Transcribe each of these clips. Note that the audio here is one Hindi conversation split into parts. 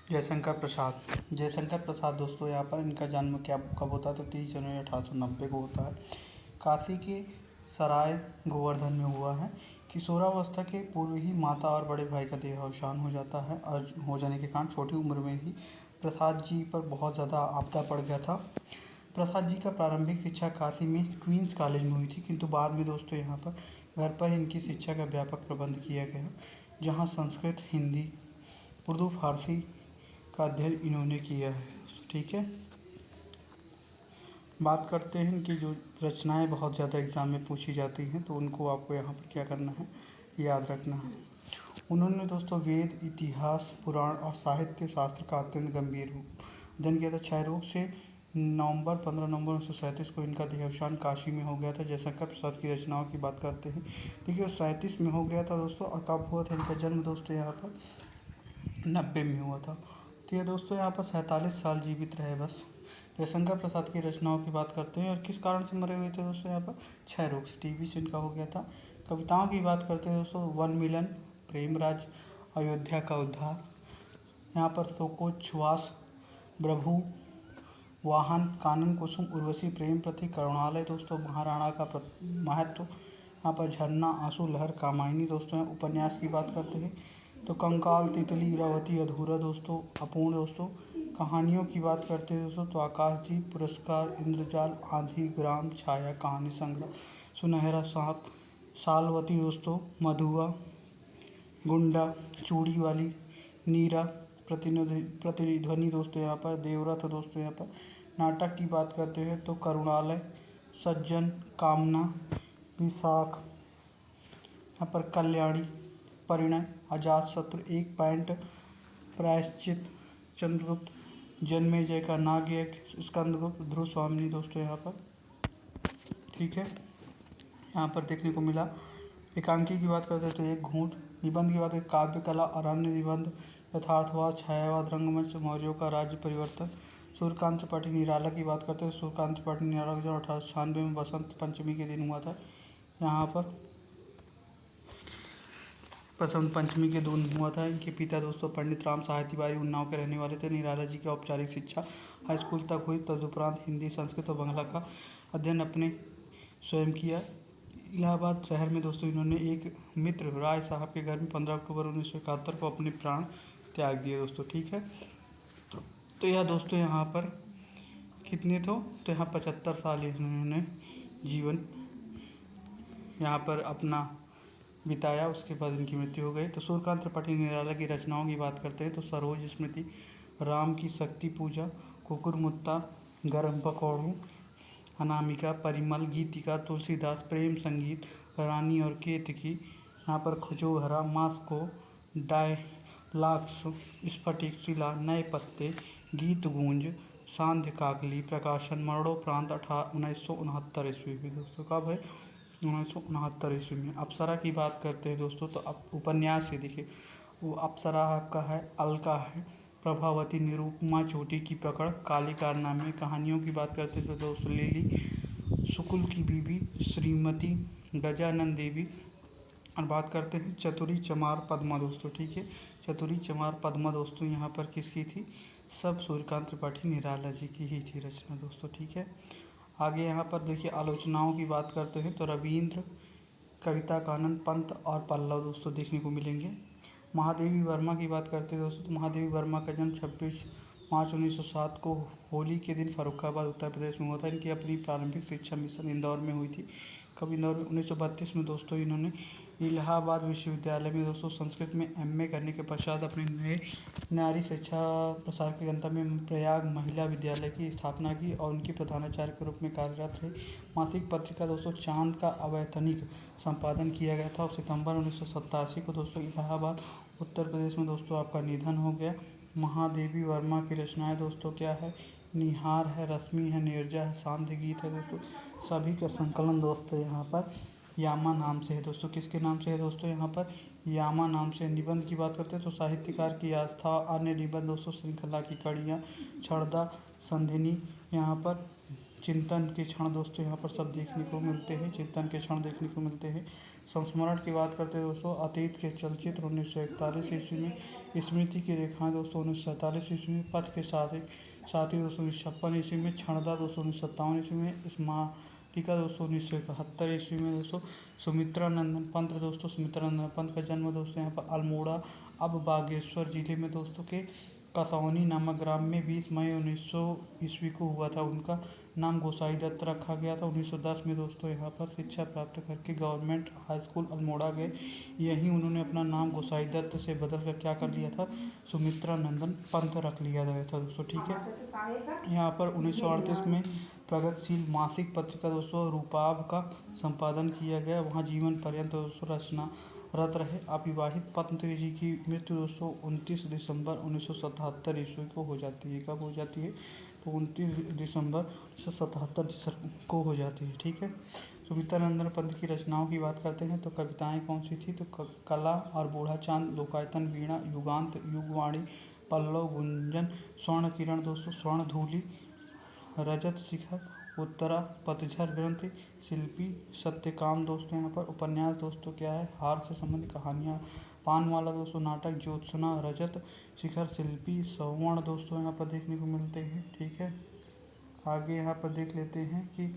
जयशंकर प्रसाद। जयशंकर प्रसाद दोस्तों यहाँ पर इनका जन्म क्या कब होता है तो 30 जनवरी 1890 को होता है। काशी के सराय गोवर्धन में हुआ है। किशोरावस्था के पूर्व ही माता और बड़े भाई का देहावसान हो जाता है और हो जाने के कारण छोटी उम्र में ही प्रसाद जी पर बहुत ज़्यादा आपदा पड़ गया था। प्रसाद जी का प्रारंभिक शिक्षा काशी में क्वींस कॉलेज में हुई थी, किंतु बाद में दोस्तों यहाँ पर घर पर इनकी शिक्षा का व्यापक प्रबंध किया गया, जहाँ संस्कृत, हिंदी, उर्दू, फारसी का अध्ययन इन्होंने किया है। ठीक है, बात करते हैं कि जो रचनाएं बहुत ज़्यादा एग्ज़ाम में पूछी जाती हैं तो उनको आपको यहाँ पर क्या करना है, याद रखना है। उन्होंने दोस्तों वेद, इतिहास, पुराण और साहित्य शास्त्र का अत्यंत गंभीर अध्ययन किया था। क्षय रोग से 15 नवंबर 1937 को इनका देहावसान काशी में हो गया था। जयशंकर प्रसाद की रचनाओं की बात करते हैं, देखिए 37 में हो गया था दोस्तों। और कब हुआ था इनका जन्म दोस्तों, यहाँ पर 90 में हुआ था। तो ये दोस्तों यहाँ पर 47 साल जीवित रहे बस। जयशंकर प्रसाद की रचनाओं की बात करते हैं और किस कारण से मरे हुए थे दोस्तों, यहाँ पर क्षय रोग से, टीबी से इनका हो गया था। कविताओं की बात करते हैं दोस्तों, वन मिलन, प्रेमराज, अयोध्या का उद्धार, यहाँ पर शोकोच्छ्वास, प्रभु, वाहन, कानन कुसुम, उर्वशी, प्रेम प्रति, करुणालय दोस्तों, महाराणा का महत्व, यहाँ पर झरना, आंसू लहर, कामायनी दोस्तों। उपन्यास की बात करते हैं तो कंकाल, तितली, इरावती, अधूरा दोस्तों, अपूर्ण दोस्तों। कहानियों की बात करते हैं दोस्तों तो आकाशदीप, पुरस्कार, इंद्रजाल, आंधी, ग्राम, छाया, कहानी संग्रह, सुनहरा सांप, सालवती दोस्तों, मधुआ, गुंडा, चूड़ी वाली, नीरा, प्रतिध्वनि दोस्तों, यहाँ पर देवरथ दोस्तों। यहाँ पर नाटक की बात करते हैं तो करुणालय, सज्जन, कामना, विशाख, यहाँ पर कल्याणी, परिणय, अजातशत्रु, एक पैंट, प्रायश्चित, चंद्रगुप्त, जन्मेजय का नागयज्ञ, स्कंदगुप्त, ध्रुव स्वामिनी दोस्तों यहाँ पर। ठीक है, यहाँ पर देखने को मिला। एकांकी की बात करते हैं तो एक घूंट। निबंध की बात करें, काव्य कला, अरण्य निबंध, यथार्थवाद, छायावाद, रंगमंच, मौर्यों का राज्य परिवर्तन। सूर्यकांत त्रिपाठी निराला की बात करते हैं, सूर्यकांत त्रिपाठी निराला का जन्म 1896 में बसंत पंचमी के दिन हुआ था। यहाँ पर बसंत पंचमी के दिन हुआ था। इनके पिता दोस्तों पंडित राम सहाय तिवारी उन्नाव के रहने वाले थे। निराला जी की औपचारिक शिक्षा हाई स्कूल तक हुई। तदुपरांत हिंदी, संस्कृत और बांग्ला का अध्ययन अपने स्वयं किया। इलाहाबाद शहर में दोस्तों इन्होंने एक मित्र राय साहब के घर में 15 अक्टूबर 1971 को अपने प्राण त्याग दिए दोस्तों। ठीक है, तो यह दोस्तों यहाँ पर कितने तो यहाँ 75 साल इन्होंने जीवन यहाँ पर अपना बिताया, उसके बाद इनकी मृत्यु हो गई। तो सूर्यकांत त्रिपाठी निराला की रचनाओं की बात करते हैं तो सरोज स्मृति, राम की शक्ति पूजा, कुकुरमुत्ता, गर्म पकौड़ू, अनामिका, परिमल, गीतिका, तुलसीदास, प्रेम संगीत, रानी और केतकी, यहाँ पर खजोहरा, मास्को, डायलॉग्स, स्फटिक, शिला, नए पत्ते, गीत गूंज, सांध्य काकली, प्रकाशन, मरणोपरांत 1969 ईस्वी में दोस्तों। कब है? 1969 ईस्वी में। अप्सरा की बात करते हैं दोस्तों तो उपन्यास से देखिए, वो अप्सरा आपका है, अलका है, प्रभावती, निरूपमा, छोटी की पकड़, काली कारनामे। कहानियों की बात करते हैं तो दोस्तों लिली, शुकुल की बीवी, श्रीमती, गजानन देवी। और बात करते हैं चतुरी चमार पद्मा दोस्तों। ठीक है, चतुरी चमार पद्मा दोस्तों यहाँ पर किसकी थी? सब सूर्यकांत त्रिपाठी निराला जी की ही थी रचना दोस्तों। ठीक है, आगे यहाँ पर देखिए आलोचनाओं की बात करते हैं तो रविंद्र, कविता कानन, पंत और पल्लव दोस्तों देखने को मिलेंगे। महादेवी वर्मा की बात करते हैं दोस्तों तो महादेवी वर्मा का जन्म 26 मार्च 1907 को होली के दिन फर्रुखाबाद उत्तर प्रदेश में हुआ था। इनकी अपनी प्रारंभिक शिक्षा मिशन इंदौर में हुई थी। कब? इंदौर में। 1932 में दोस्तों इन्होंने इलाहाबाद विश्वविद्यालय में दोस्तों संस्कृत में एमए करने के पश्चात अपने नए नारी शिक्षा प्रसार के गंतव्य में प्रयाग महिला विद्यालय की स्थापना की और उनके प्रधानाचार्य के रूप में कार्यरत रहे। मासिक पत्रिका दोस्तों चांद का अवैतनिक संपादन किया गया था और सितंबर 1987 को दोस्तों इलाहाबाद उत्तर प्रदेश में दोस्तों आपका निधन हो गया। महादेवी वर्मा की रचनाएं दोस्तों क्या है? निहार है, रश्मि है, नीरजा है, सांध्य गीत है दोस्तों। सभी का संकलन दोस्तों यहाँ पर यामा नाम से है दोस्तों। किसके नाम से है दोस्तों? यहाँ पर यामा नाम से। निबंध की बात करते हैं तो साहित्यकार की आस्था, अन्य निबंध दोस्तों, श्रृंखला की कड़ियाँ, क्षणदा, संधिनी, यहाँ पर चिंतन के क्षण दोस्तों यहाँ पर सब देखने को मिलते हैं। चिंतन के क्षण देखने को मिलते हैं। संस्मरण की बात करते हैं दोस्तों, अतीत के चलचित्र 1941 ईस्वी में स्मृति की रेखाएं दोस्तों 1947 ईस्वी में, पथ के साथ ही दोस्तों 1956 ईस्वी में, क्षणदा दोस्तों 1957 ईस्वी में, स्मारिका दोस्तों 1971 ईस्वी में दोस्तों। सुमित्रा नंदन पंत दोस्तों, सुमित्रा नंदन पंत का जन्म दोस्तों यहाँ पर अल्मोड़ा अब बागेश्वर जिले में दोस्तों के कसौनी नामक ग्राम में 20 मई 1900 ईस्वी को हुआ था। उनका नाम गोसाई दत्त रखा गया था। 1910 में दोस्तों यहाँ पर शिक्षा प्राप्त करके गवर्नमेंट हाई स्कूल अल्मोड़ा गए। यहीं उन्होंने अपना नाम गोसाई दत्त से बदल कर क्या कर लिया था, सुमित्रा नंदन पंत रख लिया गया था दोस्तों, ठीक है। यहाँ पर 1938 में प्रगतिशील मासिक पत्रिका दोस्तों रूपाभ का संपादन किया गया। वहाँ जीवन पर्यंत दोस्तों रचना रत रहे। अविवाहित पत्नी जी की मृत्यु दोस्तों 29 दिसंबर 1977 ईस्वी को हो जाती है। कब हो जाती है, तो 29 दिसंबर 1977 को हो जाती है, ठीक है। सुमित्रा नंदन पंत की रचनाओं की बात करते हैं तो कविताएं कौन सी थी, तो कला और बूढ़ा चांद, लोकायतन, वीणा, युगांत, युगवाणी, पल्लव, गुंजन, स्वर्ण किरण दोस्तों, स्वर्ण धूलि, रजत शिखर, उत्तरा, पतझर ग्रंथि, शिल्पी, सत्यकाम दोस्तों। यहाँ पर उपन्यास दोस्तों क्या है, हार से संबंधित कहानियाँ, पानवाला दोस्तों नाटक, ज्योत्सना, रजत शिखर, शिल्पी, सवर्ण दोस्तों यहाँ पर देखने को मिलते हैं, ठीक है। आगे यहाँ पर देख लेते हैं कि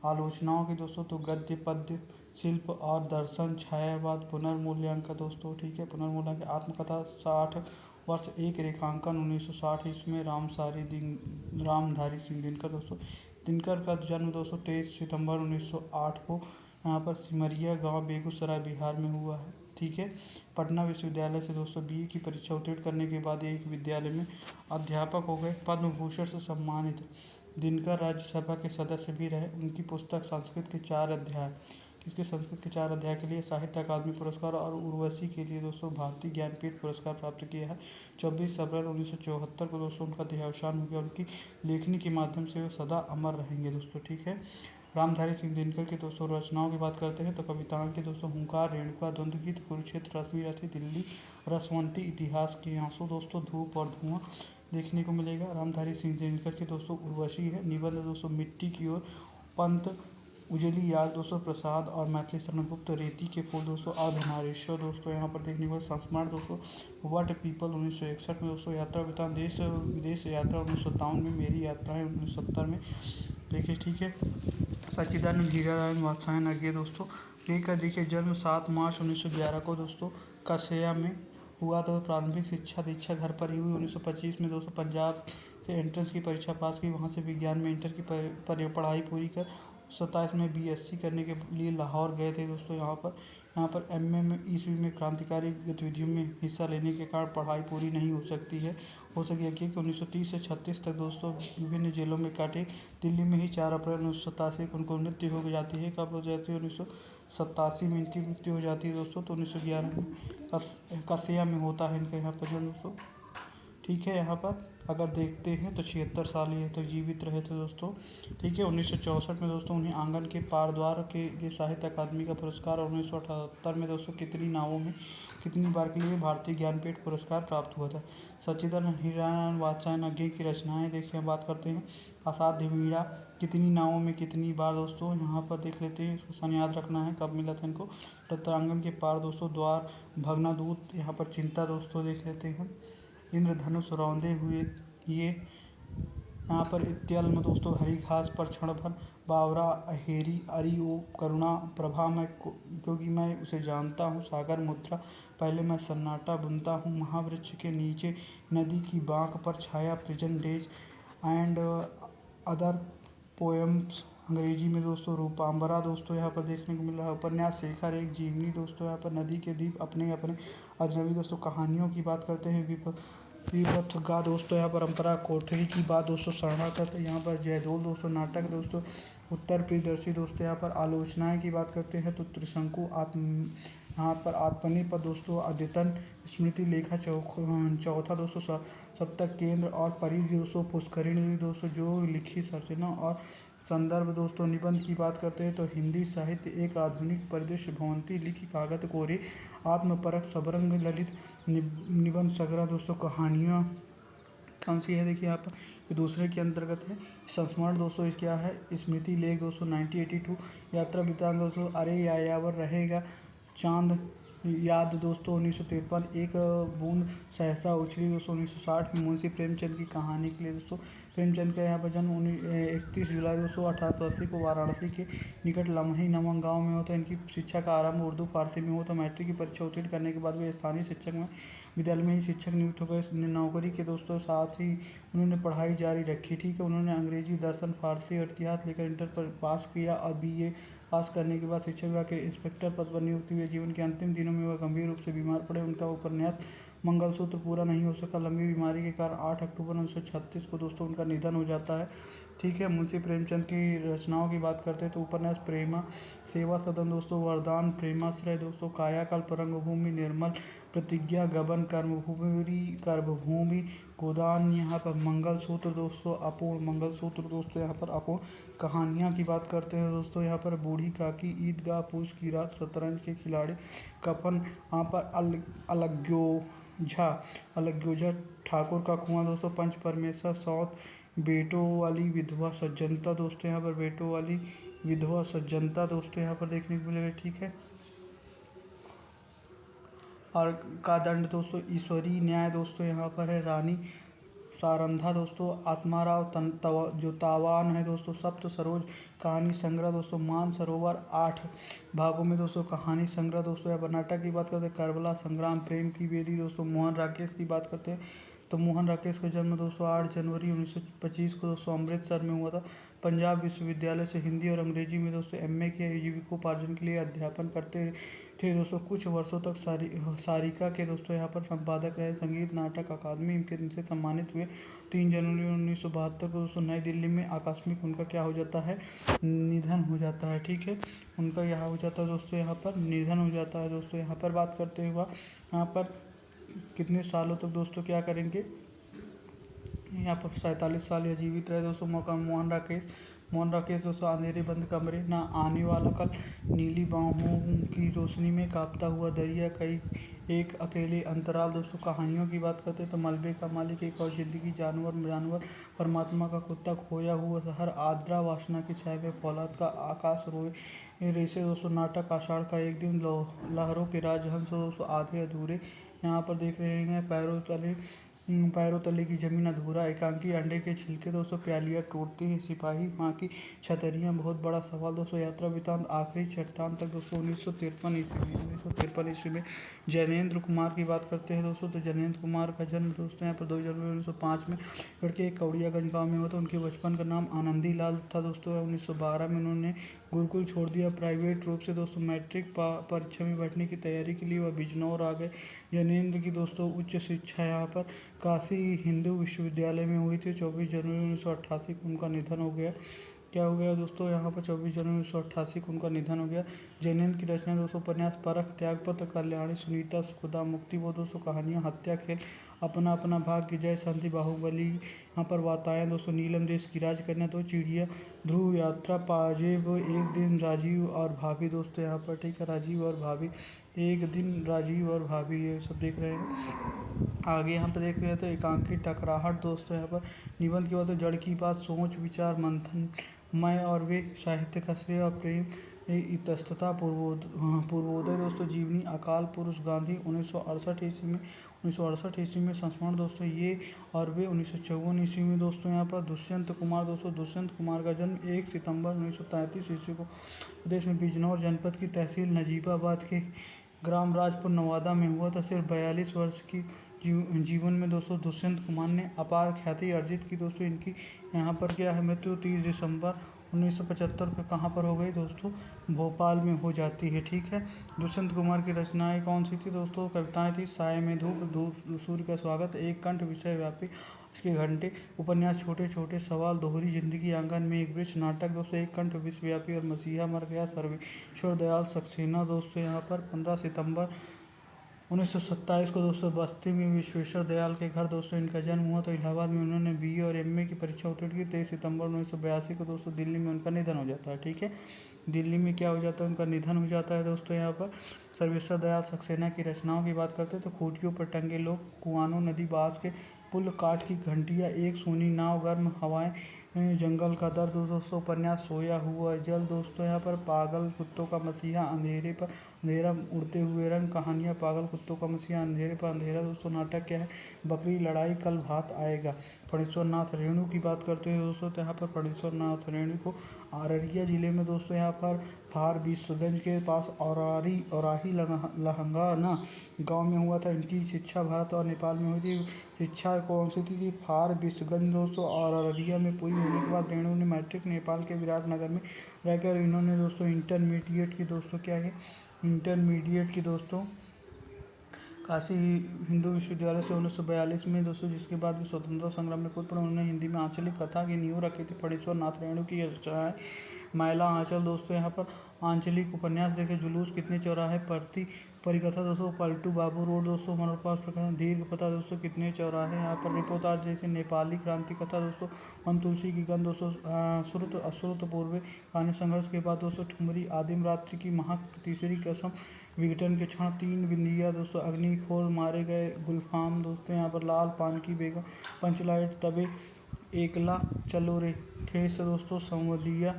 आलोचनाओं की दोस्तों, तो गद्य, पद्य, शिल्प और दर्शन, छायावाद, पुनर्मूल्यांकन दोस्तों, ठीक है। पुनर्मूल्यांकन, आत्मकथा, 60 वर्ष एक रेखांकन 1960 ईस्वी में, रामधारी सिंह दिनकर दोस्तों। दिनकर का जन्म दोस्तों 23 सितंबर 1908 को यहाँ पर सिमरिया गांव बेगूसराय बिहार में हुआ है, ठीक है। पटना विश्वविद्यालय से दोस्तों बीए की परीक्षा उत्तीर्ण करने के बाद एक विद्यालय में अध्यापक हो गए। पद्म भूषण से सम्मानित दिनकर राज्यसभा के सदस्य भी रहे। उनकी पुस्तक संस्कृत के 4 अध्याय, किसके, संस्कृत के 4 अध्याय के लिए साहित्य अकादमी पुरस्कार और उर्वशी के लिए दोस्तों भारतीय ज्ञानपीठ पुरस्कार प्राप्त किया है। 24 अप्रैल 1974 को दोस्तों उनका देहावसान हो गया। उनकी लेखनी के माध्यम से वे सदा अमर रहेंगे दोस्तों, ठीक है। रामधारी सिंह दिनकर की दोस्तों रचनाओं की बात करते हैं तो कविताओं के दोस्तों हुंकार, रेणुका, द्वंद्व गीत, कुरुक्षेत्र, रश्मि रथी, दिल्ली, रसवंती, इतिहास के आंसू दोस्तों, धूप और धुआं देखने को मिलेगा। रामधारी सिंह दिनकर के दोस्तों उर्वशी है। निबंध दोस्तों मिट्टी की ओर, पंत, उजली याद दोस्तों, प्रसाद और मैथिली शरण गुप्त, रेती के फूल दोस्तों, अर्धनारीश्वर दोस्तों यहाँ पर देखने को। संस्मरण दोस्तों, वट पीपल 1961 में दोस्तों, यात्रा वृतांत, देश विदेश यात्रा 1957 में, मेरी यात्राएं 1970 में, देखिए, ठीक है। सच्चिदानंद हीरालाल वात्स्यायन अज्ञे दोस्तों, का देखिए जन्म 7 मार्च 1911 को दोस्तों कसेया में हुआ। तो प्रारंभिक शिक्षा दीक्षा घर पर ही हुई। 1925 में दोस्तों पंजाब से एंट्रेंस की परीक्षा पास की, वहाँ से विज्ञान में इंटर की पढ़ाई पूरी कर 27 में बीएससी करने के लिए लाहौर गए थे दोस्तों। यहाँ पर एमए में ईस्वी में क्रांतिकारी गतिविधियों में हिस्सा लेने के कारण पढ़ाई पूरी नहीं हो सकी है कि 1930 से 36 तक दोस्तों विभिन्न जेलों में काटे। दिल्ली में ही 4 अप्रैल 1987 को उनको मृत्यु हो जाती है। कब हो जाती है, 1987 में इनकी मृत्यु हो जाती है दोस्तों। तो 1911 में कसिया में होता है इनका यहाँ पर जन्म दोस्तों, ठीक है। यहाँ पर अगर देखते हैं तो 76 साल ये तक जीवित रहे थे दोस्तों, ठीक है। 1964 में दोस्तों उन्हें आंगन के पारद्वार के लिए साहित्य अकादमी का पुरस्कार और 1978 में दोस्तों कितनी नावों में कितनी बार के लिए भारतीय ज्ञानपीठ पुरस्कार प्राप्त हुआ था। सच्चिदानंद हीरालाल वात्स्यायन अज्ञे की रचनाएं देखिए, बात करते हैं। असाध्य वीणा, कितनी नावों में कितनी बार दोस्तों, यहाँ पर देख लेते हैं। इसका सन याद रखना है कब मिला था इनको। रत्नांगन के पार दोस्तों, द्वार, भग्नादूत, यहाँ पर चिंता दोस्तों देख लेते हैं। इंद्रधनुष रौंदे हुए ये, यहाँ पर इत्यल्म दोस्तों, हरी घास पर क्षण भर, बावरा, अहेरी, अरि ओ करुणा प्रभा, मैं क्योंकि मैं उसे जानता हूँ, सागर मुद्रा, पहले मैं सन्नाटा बुनता हूँ, महावृक्ष के नीचे, नदी की बाँक पर छाया, prison days and other poems, अंग्रेजी में दोस्तों रूपांबरा दोस्तों यहाँ पर देखने को मिल रहा है। उपन्यास शेखर एक जीवनी दोस्तों, यहाँ पर नदी के द्वीप, अपने अपने अजनबी दोस्तों। कहानियों की बात करते हैं, विपथगा दोस्तों, यहाँ परंपरा, कोठरी की बात दोस्तों, शरणागत, यहाँ पर जयदोल दोस्तों, नाटक दोस्तों, उत्तर प्रियदर्शी दोस्तों। यहाँ पर आलोचनाएं की बात करते हैं तो त्रिशंकु, यहाँ पर आत्मनि पर दोस्तों, अद्यतन, स्मृति लेखा, चौथा दोस्तों सप्तक केंद्र और परिधि दोस्तों, पुष्करिणी दोस्तों जो लिखी सर्जना और संदर्भ दोस्तों। निबंध की बात करते हैं तो हिंदी साहित्य एक आधुनिक परिदृश्य, भवंती लिखी, कागत कोरे, आत्मपरक, सबरंग, ललित निबंध, संग्रह दोस्तों। कहानियाँ कौन सी है देखिए, यहाँ पर ये दूसरे के अंतर्गत है। संस्मरण दोस्तों क्या है, स्मृति लेख दोस्तों 1982, यात्रा वृतांत दोस्तों, अरे यायावर रहेगा चांद, याद दोस्तों 1953, एक बूंद सहसा उछली दोस्तों 1960 में मुंशी प्रेमचंद की कहानी के लिए दोस्तों। प्रेमचंद का यहाँ पर जन्म 31 जुलाई दोस्तों 1880 को वाराणसी के निकट लमही नामक गाँव में होता है। इनकी शिक्षा का आरंभ उर्दू फारसी में होता। मैट्रिक की परीक्षा उत्तीर्ण करने के बाद वे स्थानीय शिक्षक में विद्यालय में ही शिक्षक नियुक्त हो गए। नौकरी के दोस्तों साथ ही उन्होंने पढ़ाई जारी रखी, ठीक है। उन्होंने अंग्रेजी, दर्शन, फारसी और इतिहास लेकर इंटर पर पास किया और BA पास करने के बाद शिक्षा विभाग के इंस्पेक्टर पद पर नियुक्त हुए। जीवन के अंतिम दिनों में वह गंभीर रूप से बीमार पड़े। उनका उपन्यास मंगलसूत्र पूरा नहीं हो सका। लंबी बीमारी के कारण 8 अक्टूबर 1936 को दोस्तों उनका निधन हो जाता है, ठीक है। मुंशी प्रेमचंद की रचनाओं की बात करते हैं तो उपन्यास प्रेमा, सेवा सदन दोस्तों, वरदान, प्रेमाश्रय दोस्तों, कायाकल्प, रंगभूमि, निर्मल, प्रतिज्ञा, गबन, कर्मभूमि, गोदान, यहाँ पर मंगलसूत्र दोस्तों, अपूर्ण, मंगलसूत्र दोस्तों, यहाँ पर अपूर्ण। कहानियाँ की बात करते हैं दोस्तों, यहाँ पर बूढ़ी काकी, ईदगाह, पूस की रात, शतरंज के खिलाड़ी, कफन, यहाँ पर अलग्योझा, ठाकुर का कुआं दोस्तों, पंच परमेश्वर, सौत, बेटों वाली विधवा सज्जनता दोस्तों, यहाँ पर बेटों वाली विधवा सज्जनता दोस्तों यहाँ पर देखने को मिलेगा, ठीक है। और का दंड दोस्तों, ईश्वरीय न्याय दोस्तों, यहाँ पर है रानी सारंधा दोस्तों, आत्माराव जो तावान है दोस्तों, सप्त सरोज कहानी संग्रह दोस्तों, मान सरोवर 8 भागों में दोस्तों कहानी संग्रह दोस्तों। यहाँ पर नाटक की बात करते हैं करबला संग्राम, प्रेम की बेदी दोस्तों। मोहन राकेश की बात करते हैं तो मोहन राकेश का जन्म दोस्तों 8 जनवरी 1925 को दोस्तों अमृतसर में हुआ था। पंजाब विश्वविद्यालय से हिंदी और अंग्रेजी में दोस्तों MA के जीविकोपार्जन के लिए अध्यापन करते थे दोस्तों। कुछ वर्षों तक सारिका के दोस्तों यहाँ पर संपादक रहे। संगीत नाटक अकादमी इनसे सम्मानित हुए। 3 जनवरी 1972 को दोस्तों नई दिल्ली में आकस्मिक उनका क्या हो जाता है, निधन हो जाता है, ठीक है। उनका यहाँ हो जाता है दोस्तों, यहाँ पर निधन हो जाता है दोस्तों। यहाँ पर बात करते हुए यहाँ पर कितने सालों तक दोस्तों क्या करेंगे, यहाँ पर 47 साल या जीवित रहे दोस्तों। मौका मोहन राकेश दोस्तों, अंधेरे बंद कमरे, ना आने वाला कल, नीली बाहों की रोशनी में, कांपता हुआ दरिया, कई एक अकेले अंतराल दोस्तों। कहानियों की बात करते हैं तो मलबे का मालिक, एक और जिंदगी, जानवर, परमात्मा का कुत्ता, खोया हुआ शहर, आद्रा, वासना की छाया में, फौलाद का आकाश, रोए रेसे दोस्तों। नाटक आषाढ़ का एक दिन, लहरों के राजहंस दोस्तों, आधे अधूरे यहाँ पर देख रहे हैं। पैरों तले की जमीन अधूरा, एकांकी, अंडे के छिलके दोस्तों, प्यालियाँ टूटती हैं, सिपाही, माँ की छतरियाँ, बहुत बड़ा सवाल दोस्तों, यात्रा वृतांत, आखिरी चट्टान तक दोस्तों। 1953 ईस्वी में जैनेंद्र कुमार की बात करते हैं दोस्तों। तो जैनेंद्र कुमार का जन्म दोस्तों यहाँ पर 2 जनवरी 1905 में लड़के कौड़ियागंज गाँव में हुआ था। उनके बचपन का नाम आनंदी लाल था दोस्तों। 1912 में उन्होंने गुरुकुल छोड़ दिया प्राइवेट रूप से दोस्तों। मैट्रिक परीक्षा में बैठने की तैयारी के लिए वह बिजनौर आ गए। जैनेंद्र की दोस्तों उच्च शिक्षा यहाँ पर काशी हिंदू विश्वविद्यालय में हुई थी। 24 जनवरी 1988 को उनका निधन हो गया। क्या हो गया दोस्तों, यहाँ पर 24 जनवरी 1988 को उनका निधन हो गया। जैनेंद्र की रचना दोस्तों, उपन्यास परख, त्यागपत्र, कल्याणी, सुनीता, खुदा, मुक्ति, वो दोस्तों कहानियाँ, हत्या, खेल, अपना अपना भाग्य, जय, संधि, बाहुबली, यहाँ पर वातायन दोस्तों, नीलम, देश की राजकन्या, 2 चिड़िया, ध्रुव यात्रा, पाजेब, एक दिन, राजीव और भाभी दोस्तों यहाँ पर, ठीक है। राजीव और भाभी, एक दिन, राजीव और भाभी, ये सब देख रहे हैं। आगे यहाँ पर देख रहे हैं तो एकांकी, टकराहट दोस्तों, यहाँ पर निबंध की बात तो जड़ की बात, सोच विचार मंथन, मैं और वे, साहित्य का श्रेय और प्रेम, इतस्तता, पूर्वोदय दोस्तों, जीवनी, अकाल पुरुष, गांधी 1968 ईस्वी में संस्मरण दोस्तों, ये और वे 1954 ईस्वी में दोस्तों। यहाँ पर दुष्यंत कुमार दोस्तों, दुष्यंत कुमार का जन्म 1 सितंबर 1933 ईस्वी को प्रदेश में बिजनौर जनपद की तहसील नजीबाबाद के ग्राम राजपुर नवादा में हुआ था। सिर्फ 42 वर्ष की जीवन में दोस्तों दुष्यंत कुमार ने अपार ख्याति अर्जित की दोस्तों। इनकी यहाँ पर क्या है, मृत्यु 30 दिसंबर 1975 को कहाँ पर हो गई दोस्तों, भोपाल में हो जाती है, ठीक है। दुष्यंत कुमार की रचनाएं कौन सी थी दोस्तों, कविताएं थी साय में धूप, सूर्य का स्वागत, एक कंठ, विषय व्यापी, उसके घंटे, उपन्यास, छोटे छोटे सवाल, दोहरी जिंदगी, आंगन में एक वृक्ष, नाटक दोस्तों, एक कंठ, विश्वव्यापी और मसीहा मर गया, सर्वेश्वर दयाल सक्सेना दोस्तों। यहाँ पर 15 सितंबर 1927 को दोस्तों बस्ती में विश्वेश्वर दयाल के घर दोस्तों इनका जन्म हुआ। तो इलाहाबाद में उन्होंने BA और MA की परीक्षा उत्तीर्ण की। 23 सितंबर 1982 को दोस्तों दिल्ली में उनका निधन हो जाता है, ठीक है। दिल्ली में क्या हो जाता है, उनका निधन हो जाता है दोस्तों। यहाँ पर सर्वेश्वर दयाल सक्सेना की रचनाओं की बात करते हैं तो खूंटियों पर टंगे लोग, कुआनों, नदी, बाँस के पुल, काठ की घंटियाँ, एक सोनी नाव, गर्म हवाएं, जंगल का दर्द दोस्तों उपन्यास सोया हुआ जल दोस्तों यहाँ पर पागल कुत्तों का मसीहा अंधेरे पर अंधेरा उड़ते हुए रंग कहानियाँ पागल कुत्तों का मसीहा अंधेरे पर अंधेरा दोस्तों नाटक क्या है बकरी लड़ाई कल भात आएगा। फणीश्वर नाथ रेणु की बात करते हैं दोस्तों तो यहाँ पर फणीश्वर नाथ रेणु को अररिया जिले में दोस्तों यहाँ पर फार बिसगंज के पास औराही लहंगाना गांव में हुआ था। इनकी शिक्षा भारत और नेपाल में हुई थी। शिक्षा कौन सी थी फार बिसगंज दोस्तों और अररिया में पूरी होने के बाद रेणु ने मैट्रिक नेपाल के विराटनगर में रहकर इन्होंने दोस्तों इंटरमीडिएट की दोस्तों क्या है इंटरमीडिएट की दोस्तों काशी हिंदू विश्वविद्यालय से 1942 में दोस्तों जिसके बाद भी स्वतंत्रता संग्राम में कूद पड़े। उन्होंने हिंदी में आंचलिक कथा की नींव रखी थी। फणीश्वर नाथ रेणु की रचना है मैला आंचल दोस्तों यहाँ पर आंचलिक उपन्यास देखे जुलूस कितने चौराहे प्रति परिकथा दोस्तों पलटू बाबू रोड दोस्तों मनोपास प्रकरण दीर्घ पता दोस्तों कितने चौराहे यहाँ पर रिपोर्टाज जैसे नेपाली क्रांति कथा दोस्तों मन तुलसी की गंध दोस्तों श्रुत अश्रुत पूर्व कहानी संघर्ष के बाद दोस्तों ठुमरी आदिम रात्रि की महक तीसरी कसम विघटन के क्षण तीन बिंदिया दोस्तों अग्निखोर मारे गए गुलफाम दोस्तों यहाँ पर लाल पान की बेगम पंचलाइट तबे एकला चलो रे ठेस दोस्तों संवदिया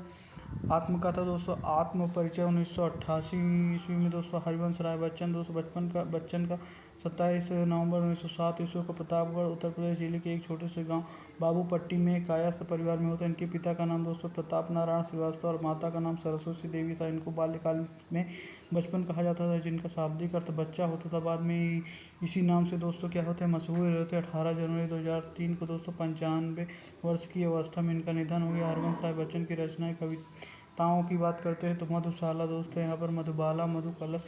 आत्मकथा दोस्तों आत्म परिचय 1988 ईस्वी में दोस्तों हरिवंश राय बच्चन दोस्तों बच्चन का 27 नवंबर 1907 ईस्वी को प्रतापगढ़ उत्तर प्रदेश जिले के एक छोटे से गांव बाबूपट्टी में एक कायस्थ परिवार में होता है। इनके पिता का नाम दोस्तों प्रताप नारायण श्रीवास्तव और माता का नाम सरस्वती देवी था। इनको बाल्यकाल में बचपन कहा जाता था जिनका शाब्दिक अर्थ बच्चा होता था। बाद में इसी नाम से दोस्तों क्या होते हैं मशहूर रहते। 18 जनवरी 2003 को दोस्तों 95 वर्ष की अवस्था में इनका निधन हो गया। हरिवंश राय बच्चन की रचनाएं कविताओं की बात करते हैं तो मधुशाला दोस्तों यहाँ पर मधुबाला मधु कलश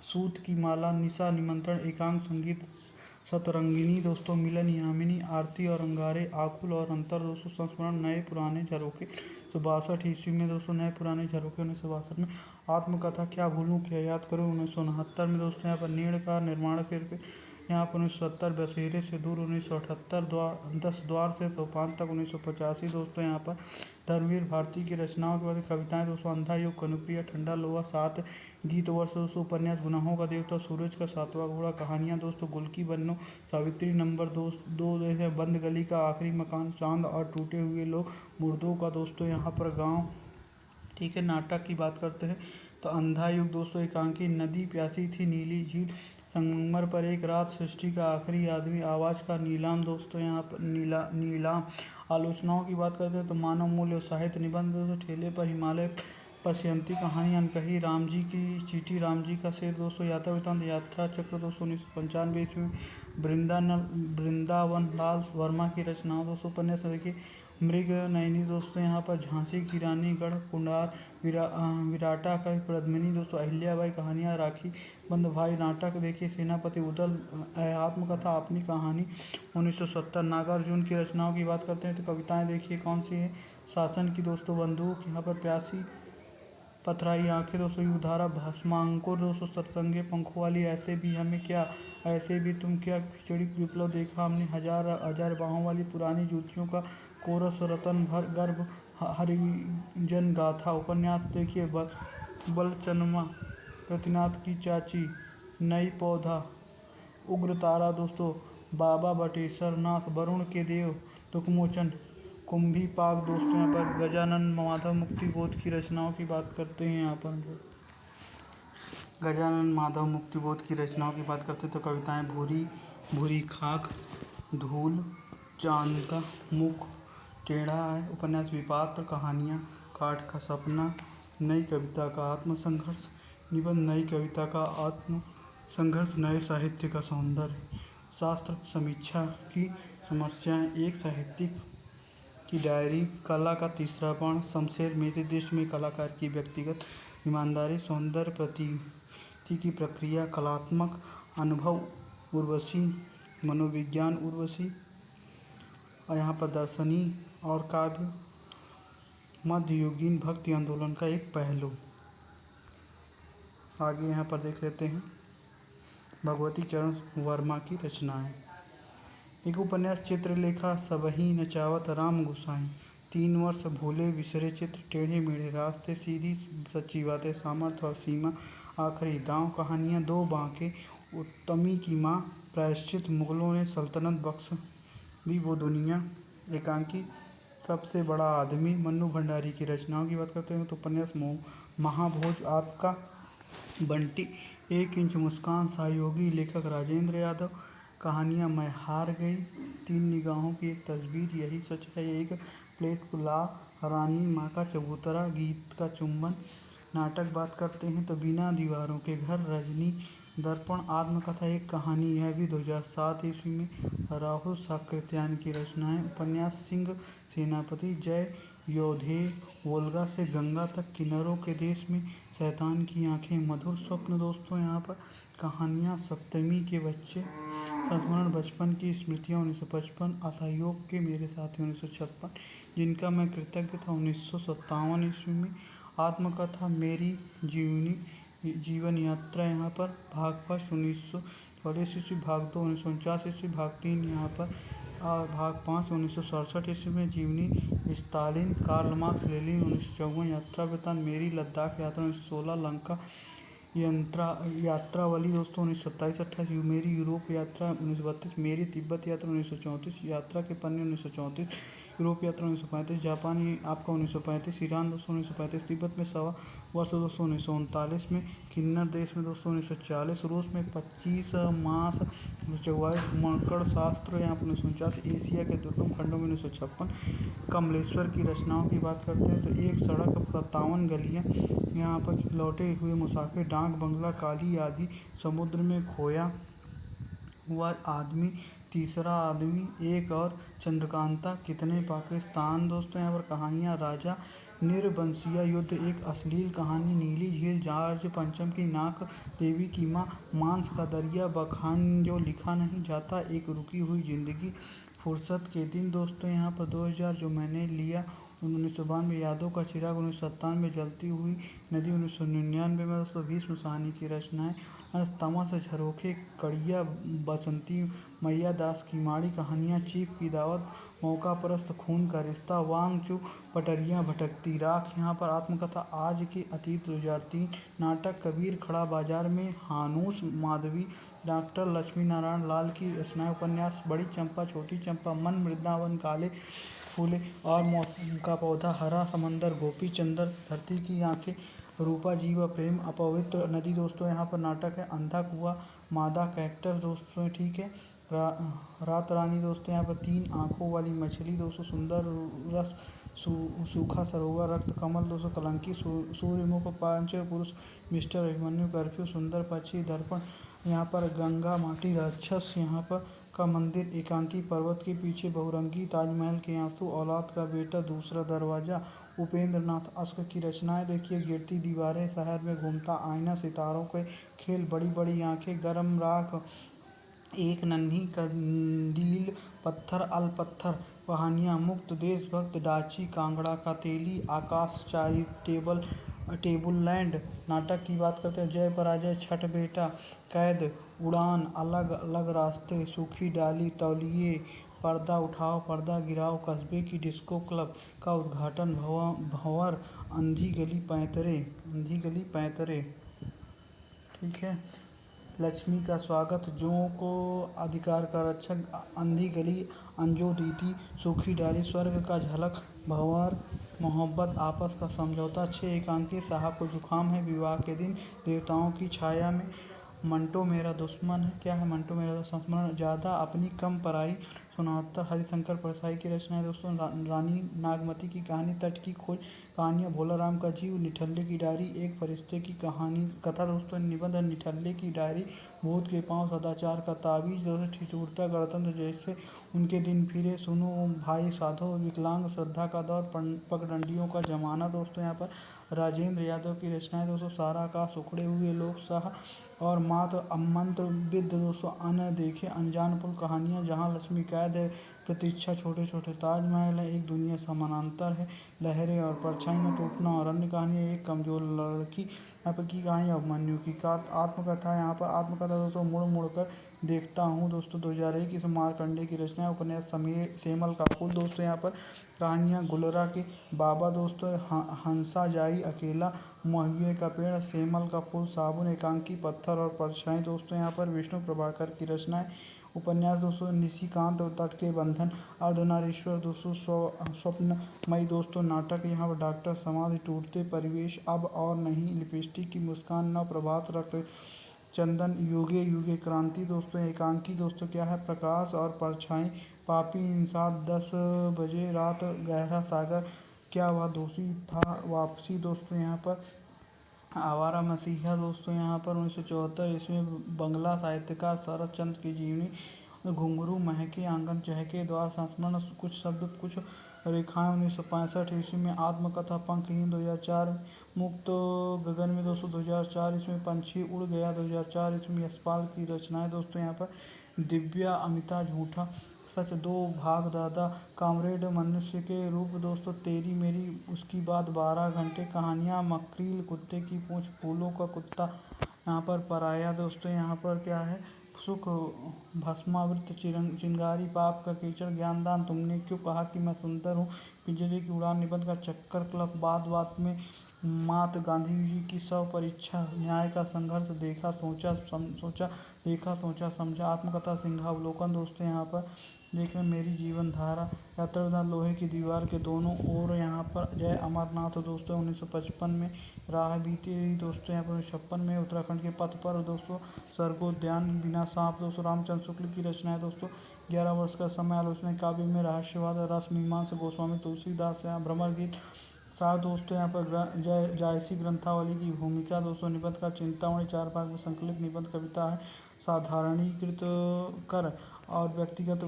सूत की माला निशा निमंत्रण एकांक संगीत सतरंगिनी दोस्तों मिलन यामिनी आरती और अंगारे आकुल और अंतर दोस्तों संस्मरण नए पुराने झरोखे 1962 ईस्वी में दोस्तों नए पुराने झरोखे 1962 में आत्मकथा क्या भूलूं क्या याद करूं 1969 में दोस्तों यहाँ पर नीड़ का निर्माण करके यहाँ पर 1970 बसेरे से दूर 1978 10 द्वार से सोपान तक 1985 दोस्तों यहाँ पर धर्मवीर भारती की रचनाओं के बाद कविताएं दोस्तों अंधा युग कनुप्रिया ठंडा लोहा 7 गीत वर्ष दोस्तों उपन्यास गुनाहों का देवता सूरज का सातवां घोड़ा कहानियां दोस्तों गुलकी बन्नो सावित्री नंबर दो जैसे बंद गली का आखिरी मकान चांद और टूटे हुए लोग मुर्दों का दोस्तों यहाँ पर गाँव ठीक है। नाटक की बात करते हैं तो अंधा युग दोस्तों एकांकी नदी प्यासी थी नीली झील संगमर पर एक रात सृष्टि का आखिरी आदमी आवाज़ का नीलाम दोस्तों यहाँ पर नीलाम आलोचनाओं की बात करते हैं तो मानव मूल्य साहित्य निबंध दोस्तों ठेले पर हिमालय पश्यंती कहानी अनकही राम जी की चीटी राम जी का शेर दोस्तों यात्रा वृतांत यात्रा चक्र दोस्तों 1995 ईस्वी वृंदावन लाल वर्मा की रचनाओं दोस्तों उपन्यास देखिए मृग नयनी दोस्तों यहाँ पर झांसी की रानी गढ़ कुंडार विराटा का पद्मिनी दोस्तों अहिल्याबाई कहानियाँ राखी बंद भाई नाटक देखिए सेनापति उदल आत्मकथा अपनी कहानी 1970 नागार्जुन की रचनाओं की बात करते हैं तो कविताएं देखिए कौन सी है शासन की दोस्तों बंदूक यहाँ पर प्यासी पथराई आंखें दोस्तों युधारा भस्मांकुर दोस्तों सत्संगे पंखों वाली ऐसे भी हमें क्या ऐसे भी तुम क्या खिचड़ी विप्लव देखा हमने हजार बाहों वाली पुरानी जूतियों का कोरस रतन भर गर्भ हरिजन गाथा उपन्यास देखिए बलचनमा रतिनाथ की चाची नई पौधा उग्र तारा दोस्तों बाबा बटेश्वर नाथ वरुण के देव दुखमोचन कुंभी पाक दोस्तों यहाँ पर गजानन माधव मुक्ति बोध की रचनाओं की बात करते हैं। यहाँ पर गजानन माधव मुक्ति बोध की रचनाओं की बात करते हैं तो कविताएं भूरी भूरी खाक धूल चांद का मुख टेढ़ा है उपन्यास विपात्र कहानियाँ काठ का सपना नई कविता का आत्मसंघर्ष निबंध नई कविता का आत्म संघर्ष नए साहित्य का सौंदर्य शास्त्र समीक्षा की समस्याएं एक साहित्यिक की डायरी कला का तीसरा बाण शमशेर मेरे देश में कलाकार की व्यक्तिगत ईमानदारी सौंदर्य प्रतीति की प्रक्रिया कलात्मक अनुभव उर्वशी मनोविज्ञान उर्वशी और यहाँ पर दर्शनी और काव्य मध्ययुगीन भक्ति आंदोलन का एक पहलू। आगे यहाँ पर देख लेते हैं भगवती चरण वर्मा की रचनाएं। एक उपन्यास चित्रलेखा सबही नचावत राम गुसाई 3 वर्ष भूले विसरे चित्र टेढ़े मेढ़े रास्ते सीधी सच्ची बातें सामर्थ्य और सीमा आखिरी दांव कहानियाँ 2 बांके उत्तमी की माँ प्रायश्चित मुगलों ने सल्तनत बख्श भी वो दुनिया एकांकी सबसे बड़ा आदमी, मन्नू भंडारी की रचनाओं की बात करते हैं तो उपन्यास महाभोज, आपका बंटी, 1 इंच मुस्कान, सहयोगी लेखक राजेंद्र यादव, कहानियाँ मैं हार गई, 3 निगाहों की एक तस्वीर, यही सच है, एक प्लेट पुलाव, रानी माँ का चबूतरा, गीत का चुंबन। नाटक बात करते हैं तो बिना दीवारों के घर, रजनी, दर्पण, आत्मकथा एक कहानी, यह भी 2007 ईस्वी में, राहुल साकृत्यायन की रचनाएं। उपन्यास सिंह सेनापति, जय योधे, वोल्गा से गंगा तक, किन्नरों के देश में, शैतान की आंखें, मधुर स्वप्न दोस्तों यहाँ पर। कहानियाँ सप्तमी के बच्चे, संस्मरण बचपन की स्मृतियाँ 1955, असहयोग के मेरे साथी 1956, जिनका मैं कृतज्ञ था 1957 ईस्वी में। आत्मकथा मेरी जीवन यात्रा यहाँ पर, भाग फर्स्ट 1944 ईस्वी, भाग 2 1949 ईस्वी, भाग 3 यहाँ पर, भाग 5 1967 ईस्वी में। जीवनी स्टालिन, कार्ल मार्क्स, लेनिन 1954, यात्रा वृत्तांत मेरी लद्दाख यात्रा 1916, लंका यात्रावली दोस्तों 1927-28, मेरी यूरोप यात्रा 1932, मेरी तिब्बत यात्रा 1934, यात्रा के पन्ने 1934, यूरोप यात्रा 1935, जापान आपका 1935, ईरान दोस्तों 1935, तिब्बत में 1.25 वर्ष दोस्तों 1939 में, किन्नर देश में दोस्तों 1940, रूस में 25 मास 1944, मकड़ शास्त्र यहाँ पर 1949, एशिया के दुर्गम खंडों में 1956। कमलेश्वर की रचनाओं की बात करते हैं तो एक सड़क, 57 गलियाँ, यहाँ पर लौटे हुए मुसाफिर, डाक बंगला, काली आदि, समुद्र में खोया हुआ आदमी, तीसरा आदमी, एक और, चंद्रकांता, कितने पाकिस्तान दोस्तों यहाँ पर। कहानियाँ राजा निर्बंसिया युद्ध, एक अश्लील कहानी, नीली झील, जॉर्ज पंचम की नाक, देवी की माँ, मांस का दरिया, बखान जो लिखा नहीं जाता, एक रुकी हुई जिंदगी, फुर्सत के दिन दोस्तों यहाँ पर। 2000 जो मैंने लिया 1992, यादों का चिराग 1997, जलती हुई नदी 1999 में दोस्तों। भीष्म साहनी की रचनाएं, तमस झरोखे, कड़िया, बसंती, मैया दास की माड़ी, कहानियाँ चीफ की दावत, मौका परस्त, खून का रिश्ता, वांग चू, पटरियाँ भटकती राख यहाँ पर। आत्मकथा आज के अतीत 2003, नाटक कबीर, खड़ा बाजार में, हानूस माधवी, डॉक्टर लक्ष्मी नारायण लाल की रचनाएं। उपन्यास बड़ी चंपा, छोटी चंपा, मन वृंदावन, काले फूले और मौसम का पौधा, हरा समंदर, गोपी चंदर, धरती की आंखें, रूपा जीवा प्रेम, अपवित्र नदी दोस्तों यहाँ पर। नाटक है अंधा कुआं, मादा कैक्टस दोस्तों, ठीक है। रात रानी दोस्तों यहाँ पर, 3 आंखों वाली मछली दोस्तों, सुंदर रस, सूखा सरोवर, रक्त कमल दोस्तों, कलंकी, सूर्यमुख, पांच पुरुष, मिस्टर अभिमन्यु, कर्फ्यू, सुंदर पक्षी, दर्पण यहाँ पर, गंगा माटी, राक्षस यहाँ पर का मंदिर, एकांकी, पर्वत के पीछे, बहुरंगी, ताजमहल के आंसू, औलाद का बेटा, दूसरा दरवाजा, उपेंद्र नाथ अश्क की रचनाएं देखिए। गिरती दीवारें, शहर में घूमता आईना, सितारों के खेल, बड़ी बड़ी आंखें, गर्म राख, एक नन्ही कंदील, पत्थर अल पत्थर, कहानियाँ, मुक्त, देशभक्त, डाची, कांगड़ा का तेली, आकाश, टेबल लैंड। नाटक की बात करते हैं, जय पराजय, छठ बेटा, कैद, उड़ान, अलग अलग रास्ते, सूखी डाली, तौलिए, पर्दा उठाओ पर्दा गिराओ, कस्बे की डिस्को क्लब का उद्घाटन, भंवर, अंधी गली पैंतरे, ठीक है। लक्ष्मी का स्वागत, जो को अधिकार का रक्षक, अंधी गली, अंजो दीदी, सूखी डाली, स्वर्ग का झलक, भंवर, मोहब्बत, आपस का समझौता, 6 एकांकी, साहब को जुकाम है, विवाह के दिन, देवताओं की छाया में, मंटो मेरा दुश्मन है, क्या है मंटो मेरा दुश्मन, ज़्यादा अपनी कम पराई, 69, हरिशंकर परसाई की रचनाएं दोस्तों। रानी नागमती की कहानी, तट की खोज, कहानियाँ, भोला राम का जीव, निठल्ले की डायरी, एक फरिश्ते की कहानी कथा दोस्तों। निबंध, निठल्ले की डायरी, भूत के पांव, सदाचार का ताबीज दोस्तों, ठिठुरता गणतंत्र जैसे उनके दिन फिरे, सुनो भाई साधो, विकलांग, श्रद्धा का दौर, पगडंडियों का जमाना दोस्तों यहाँ पर। राजेंद्र यादव की रचनाएं दोस्तों, सारा का उखड़े हुए लोग, शाह और मात्र मंत्र विद्ध दोस्तों, अनदेखे अनजान पुल, कहानियाँ, जहाँ लक्ष्मी कैद है, प्रतीक्षा, छोटे छोटे ताजमहल है, एक दुनिया समानांतर है, लहरें और परछाइयाँ, टूटना और अन्य कहानियाँ, एक कमजोर लड़की यहाँ पर की कहानी, अभिमन्यु की आत्मकथा यहाँ पर। आत्मकथा दोस्तों, मुड़ मुड़ कर देखता हूँ दोस्तों, 2001 की मारकंडे की रचना, उपन्यास सेमल का फूल दोस्तों यहाँ पर। कहानियाँ, गुलरा के बाबा दोस्तों, हंसा जाई अकेला, महुए का पेड़, सेमल का फूल, साबुन, एकांकी, पत्थर और परछाई दोस्तों यहाँ पर। विष्णु प्रभाकर की रचनाएं, उपन्यास दोस्तों निशिकांत और तट के बंधन, अर्धनारीश्वर दोस्तों स्वप्नमयी दोस्तों नाटक यहाँ पर डॉक्टर समाधि टूटते परिवेश, अब और नहीं, लिपस्टिक की मुस्कान, नव प्रभात, रक्त चंदन, युगे युगे क्रांति दोस्तों एकांकी दोस्तों क्या है, प्रकाश और परछाई, पापी इंसान, 10 बजे रात, गहरा सागर, क्या वह दोषी था, वापसी दोस्तों यहाँ पर आवारा मसीहा दोस्तों यहाँ पर 1974 इसमें बंगला साहित्यकार शरद चंद्र की जीवनी, घुंघरू महके आंगन चहके, द्वार संस्मरण, कुछ शब्द कुछ रेखाएं 1965 ईस्वी में, आत्मकथा पंखहीन 2004, मुक्त गगन में दोस्तों 2004 इसमें, पंछी उड़ गया 2004 इसमें, यशपाल की रचनाएं दोस्तों यहाँ पर दिव्या अमिता, झूठा सच, 2 भाग, दादा, कामरेड, मनुष्य के रूप दोस्तों, तेरी मेरी, उसकी बात, 12 घंटे, कहानियाँ, मकरील, कुत्ते की पूंछ, फूलों का कुत्ता, यहाँ पर पराया दोस्तों यहाँ पर क्या है, सुख, भस्मावृत, चिंगारी, पाप का कीचड़, ज्ञानदान, तुमने क्यों कहा कि मैं सुंदर हूँ, पिंजरे की उड़ान, निबंध का चक्कर, क्लब, बात बात में मात, गांधी जी की स्व परीक्षा, न्याय का संघर्ष, देखा सोचा सोचा देखा सोचा समझा, आत्मकथा, सिंहावलोकन दोस्तों यहाँ पर देख रहे मेरी जीवन धारा, यात्रा, लोहे की दीवार के दोनों ओर, यहाँ पर जय अमरनाथ दोस्तों 1955 में, राह बीती दोस्तों यहाँ पर 1956 में, उत्तराखंड के पथ पर दोस्तों, स्वर्गोद्यान, बिना सांप दोस्तों रामचंद्र शुक्ल की रचना है दोस्तों, 11 वर्ष का समय, आलोचना, काव्य में रहस्यवाद, रस मीमांसा, गोस्वामी तुलसीदास, यहाँ भ्रमर गीत, साथ दोस्तों यहाँ पर जायसी ग्रंथावली की भूमिका दोस्तों, निबंध का चिंतामणि 4 भाग में संकलित निबंध कविता है, साधारणीकृत कर और व्यक्तिगत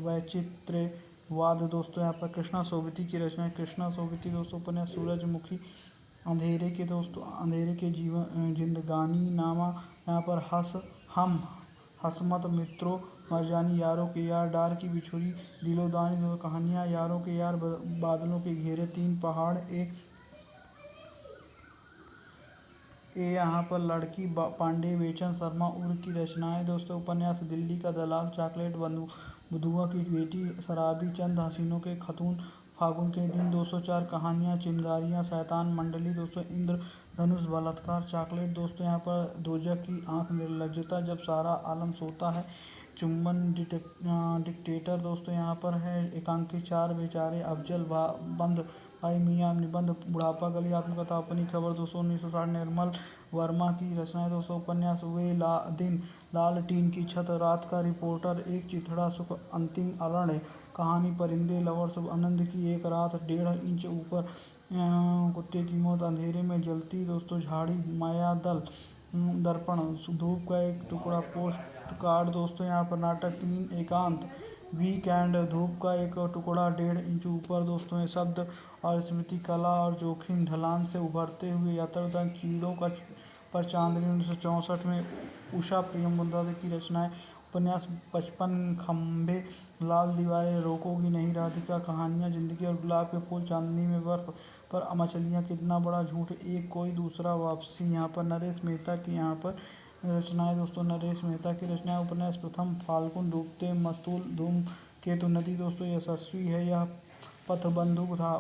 वैचित्र्यवाद दोस्तों यहाँ पर, कृष्णा सोबती की रचना है, कृष्णा सोबती दोस्तों उपन्यास, सूरजमुखी, अंधेरे के दोस्तों, अंधेरे के जीवन, जिंदगानी नामा, यहाँ पर हसमत, मित्रों, मरजानी, यारों के यार, डार की बिछुरी, दिलोदानी दो कहानियाँ, यारों के यार, बादलों के घेरे, 3 पहाड़, यहाँ पर लड़की, पांडे बेचन शर्मा उर की रचनाएं दोस्तों, उपन्यास, दिल्ली का दलाल, चॉकलेट, बंधुआ की बेटी, शराबी, चंद हसीनों के खतून, फागुन के दिन, 204 कहानियाँ, चिंगारियाँ, शैतान मंडली दोस्तों, इंद्र धनुष, बलात्कार, चॉकलेट दोस्तों यहाँ पर, दोजख की आंख, निर्लज्जता, जब सारा आलम सोता है, चुंबन, डिक्टेटर दोस्तों यहाँ पर है, एकांकी, 4 बेचारे, अफजल, बंद भाई मियाँ, निबंध, बुढ़ापा गली, आत्मकथा, अपनी खबर दोस्तों 1960, निर्मल वर्मा की रचनाएं दोस्तों, उपन्यास, वे दिन, लाल टीन की छत, रात का रिपोर्टर, एक चिथड़ा सुख, अंतिम अरण्य, कहानी, परिंदे, लवर्स, आनंद की एक रात, 1.5 इंच ऊपर, कुत्ते की मौत, अंधेरे में जलती दोस्तों झाड़ी, मायादल, दर्पण, धूप का एक टुकड़ा, पोस्ट कार्ड दोस्तों यहाँ पर, नाटक, 3 एकांत, वीकेंड, धूप का एक टुकड़ा, 1.5 इंच ऊपर दोस्तों, शब्द और स्मृति, कला और जोखिम, ढलान से उभरते हुए, यात्रा, कीड़ों का पर चांदनी 1964 में, उषा प्रियमवदा की रचनाएं, उपन्यास, 55 खंभे, लाल दीवारें, रोकोगी नहीं राधिका, कहानियाँ, जिंदगी और गुलाब के फूल, चांदनी में बर्फ पर मछलियाँ, कितना बड़ा झूठ, एक कोई दूसरा, वापसी, यहाँ पर नरेश मेहता की यहाँ पर रचनाएं दोस्तों, नरेश मेहता की रचनाएं, उपन्यास, प्रथम फाल्गुन, डूबते मस्तूल, धूम केतु नदी दोस्तों, यशस्वी है यह पथ, बंदूक था,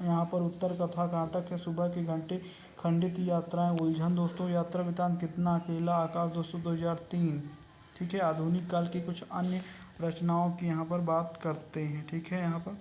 यहाँ पर उत्तर कथा, नाटक है, सुबह के घंटे, खंडित यात्राएं, उलझन दोस्तों, यात्रा वृतांत, कितना अकेला, आकाश दोस्तों 2003। ठीक है, आधुनिक काल की कुछ अन्य रचनाओं की यहाँ पर बात करते हैं। ठीक है, यहाँ पर